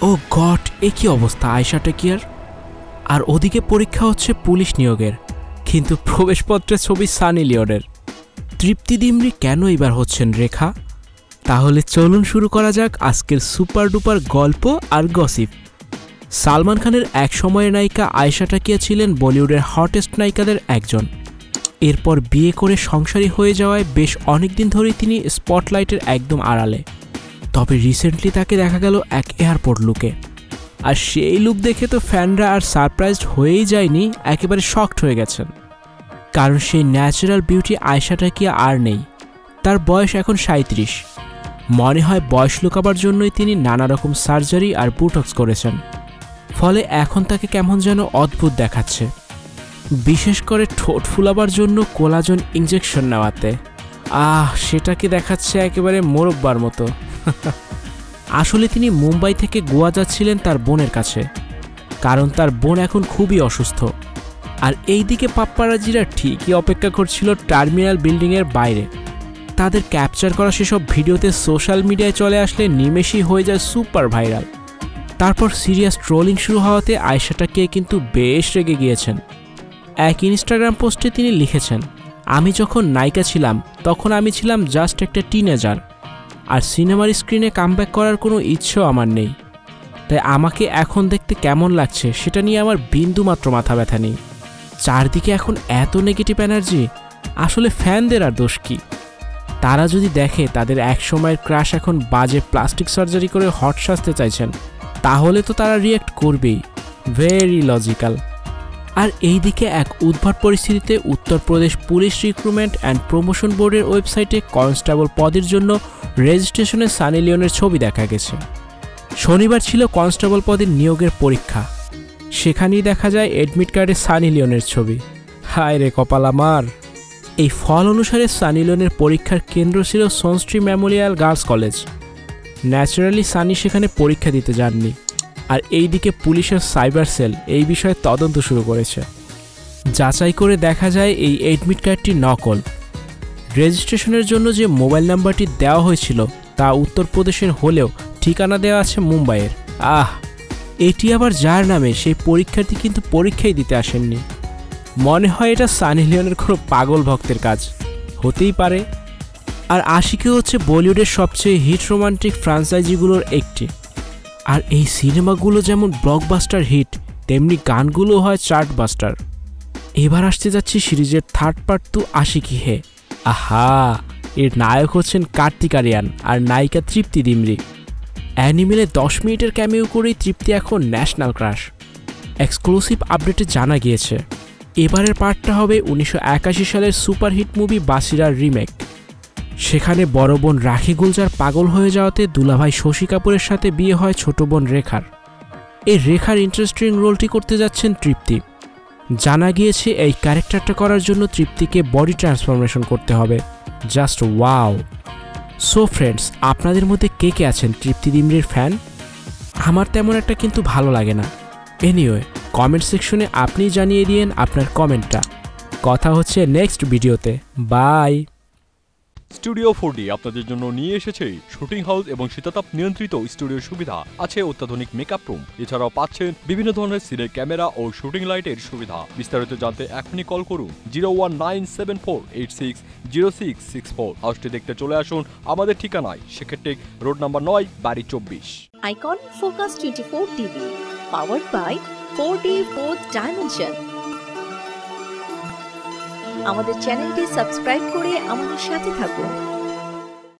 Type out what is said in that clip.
ও god, এ কি অবস্থা আয়েশা টাকিয়ার। আর ওদিকে পরীক্ষা হচ্ছে পুলিশ নিয়োগের, কিন্তু প্রবেশপত্রের ছবি সানি লিওনের। তৃপ্তি দিমরি কেন এবার হচ্ছেন রেখা? তাহলে চলুন শুরু করা যাক আজকের সুপার ডুপার গল্প আর গসিপ। সালমান খানের এক সময়ের নায়িকা আয়েশা টাকিয়া ছিলেন বলিউডের হটেস্ট নায়িকাদের একজন। এরপর বিয়ে করে সংসারী হয়ে যাওয়ায় বেশ অনেকদিন ধরেই তিনি স্পটলাইটের একদম আড়ালে। তবে রিসেন্টলি তাকে দেখা গেল এক এয়ারপোর্ট লুকে। আর সেই লুক দেখে তো ফ্যানরা আর সারপ্রাইজড হয়েই যায়নি, একেবারে শকড হয়ে গেছেন। কারণ সেই ন্যাচারাল বিউটি আয়েশা টাকিয়া আর নেই। তার বয়স এখন 37। মনে হয় বয়স লুকাবার জন্যই তিনি নানা রকম সার্জারি আর বুটক্স করেছেন, ফলে এখন তাকে কেমন যেন অদ্ভুত দেখাচ্ছে। বিশেষ করে ঠোঁট ফুলাবার জন্য কোলাজেন ইনজেকশন নেওয়াতে সেটাকে দেখাচ্ছে একেবারে মোরব্বার মতো। আসলে তিনি মুম্বাই থেকে গোয়া যাচ্ছিলেন তার বোনের কাছে, কারণ তার বোন এখন খুবই অসুস্থ। আর এইদিকে পাপ্পারাজিরা ঠিকই অপেক্ষা করছিল টার্মিনাল বিল্ডিংয়ের বাইরে। তাদের ক্যাপচার করা সেসব ভিডিওতে সোশ্যাল মিডিয়ায় চলে আসলে নিমেষেই হয়ে যায় সুপার ভাইরাল। তারপর সিরিয়াস ট্রোলিং শুরু হওয়াতে আয়েশা টাকিয়া কিন্তু বেশ রেগে গিয়েছেন। এক ইনস্টাগ্রাম পোস্টে তিনি লিখেছেন, আমি যখন নায়িকা ছিলাম তখন আমি ছিলাম জাস্ট একটা টিনেজার, আর সিনেমার স্ক্রিনে কামব্যাক করার কোনো ইচ্ছেও আমার নেই। তাই আমাকে এখন দেখতে কেমন লাগছে সেটা নিয়ে আমার বিন্দুমাত্র মাথা ব্যথা নেই। চারদিকে এখন এত নেগেটিভ এনার্জি, আসলে ফ্যানদের আর দোষ কি? তারা যদি দেখে তাদের এক সময়ের ক্রাশ এখন বাজে প্লাস্টিক সার্জারি করে হট সাজতে চাইছেন, তাহলে তো তারা রিয়্যাক্ট করবেই। Very logical. আর এইদিকে এক উদ্ভট পরিস্থিতিতে Uttar Pradesh police recruitment and promotion বোর্ডের ওয়েবসাইটে কনস্টেবল পদের জন্য রেজিস্ট্রেশনে সানি লিওনের ছবি দেখা গেছে। শনিবার ছিল কনস্টেবল পদের নিয়োগের পরীক্ষা। সেখানেই দেখা যায় এডমিট কার্ডে সানি লিওনের ছবি। হায় রে কপাল আমার। এই ফল অনুসারে সানি লিওনের পরীক্ষার কেন্দ্র ছিল সনস্ট্রি memorial girls college. Naturally Sunny সেখানে পরীক্ষা দিতে যাননি। আর এইদিকে পুলিশের সাইবার সেল এই বিষয়ে তদন্ত শুরু করেছে। যাচাই করে দেখা যায় এই এডমিট কার্ডটি নকল। রেজিস্ট্রেশনের জন্য যে মোবাইল নাম্বারটি দেওয়া হয়েছিল তা উত্তরপ্রদেশের হলেও ঠিকানা দেওয়া আছে মুম্বাইয়ের। এটি আবার যার নামে সেই পরীক্ষার্থী কিন্তু পরীক্ষাই দিতে আসেননি। মনে হয় এটা সানি লিওনের কোনো পাগল ভক্তের কাজ হতেই পারে। আর আশিকি হচ্ছে বলিউডের সবচেয়ে হিট রোমান্টিক ফ্রাঞ্চাইজিগুলোর একটি। আর এই সিনেমাগুলো যেমন ব্লকবাস্টার হিট, তেমনি গানগুলো হয় চার্টবাস্টার। এবার আসতে যাচ্ছি সিরিজের থার্ড পার্ট টু আশিকি হে। এর নায়ক হচ্ছেন কার্তিক আরিয়ান আর নায়িকা তৃপ্তি দিমরি। অ্যানিমেলে 10 মিনিটের ক্যামিও করেই তৃপ্তি এখন ন্যাশনাল ক্রাশ। এক্সক্লুসিভ আপডেটে জানা গিয়েছে এবারের পার্টটা হবে 1981 সালের সুপারহিট মুভি বাসিরার রিমেক। সেখানে বড় বোন রাখি গুলজার পাগল হয়ে যাওয়াতে দুলাভাই শশী কাপুরের সাথে বিয়ে হয় ছোট বোন রেখার। এই রেখার ইন্টারেস্টিং রোলটি করতে যাচ্ছেন তৃপ্তি। জানা গিয়েছে এই ক্যারেক্টারটা করার জন্য তৃপ্তিকে বডি ট্রান্সফরমেশন করতে হবে। Just wow. সো ফ্রেন্ডস, আপনাদের মধ্যে কে কে আছেন তৃপ্তি দিমরির ফ্যান? আমার তেমন একটা কিন্তু ভালো লাগে না। এনিওয়ে, কমেন্ট সেকশনে আপনি জানিয়ে দিয়েন আপনার কমেন্টটা। কথা হচ্ছে নেক্সট ভিডিওতে। বাই। স্টুডিও 4D আপনাদের জন্য নিয়ে এসেছে শুটিং হাউস এবং শীতাতাপ নিয়ন্ত্রিত স্টুডিও সুবিধা, আছে অত্যাধুনিক মেকআপ রুম, এছাড়াও পাচ্ছেন বিভিন্ন ধরনের সিনের ক্যামেরা ও শুটিং লাইটের সুবিধা। বিস্তারিত জানতে এখনই কল করুন 01974860664। হাউসটি দেখতে চলে আসুন আমাদের ঠিকানায় সেক্ষেত্রে রোড নাম্বার 9, বাড়ি 24। Icon focus 24 TV, powered by 4D Fourth Dimension। আমাদের চ্যানেলটি সাবস্ক্রাইব করে আমাদের সাথে থাকুন।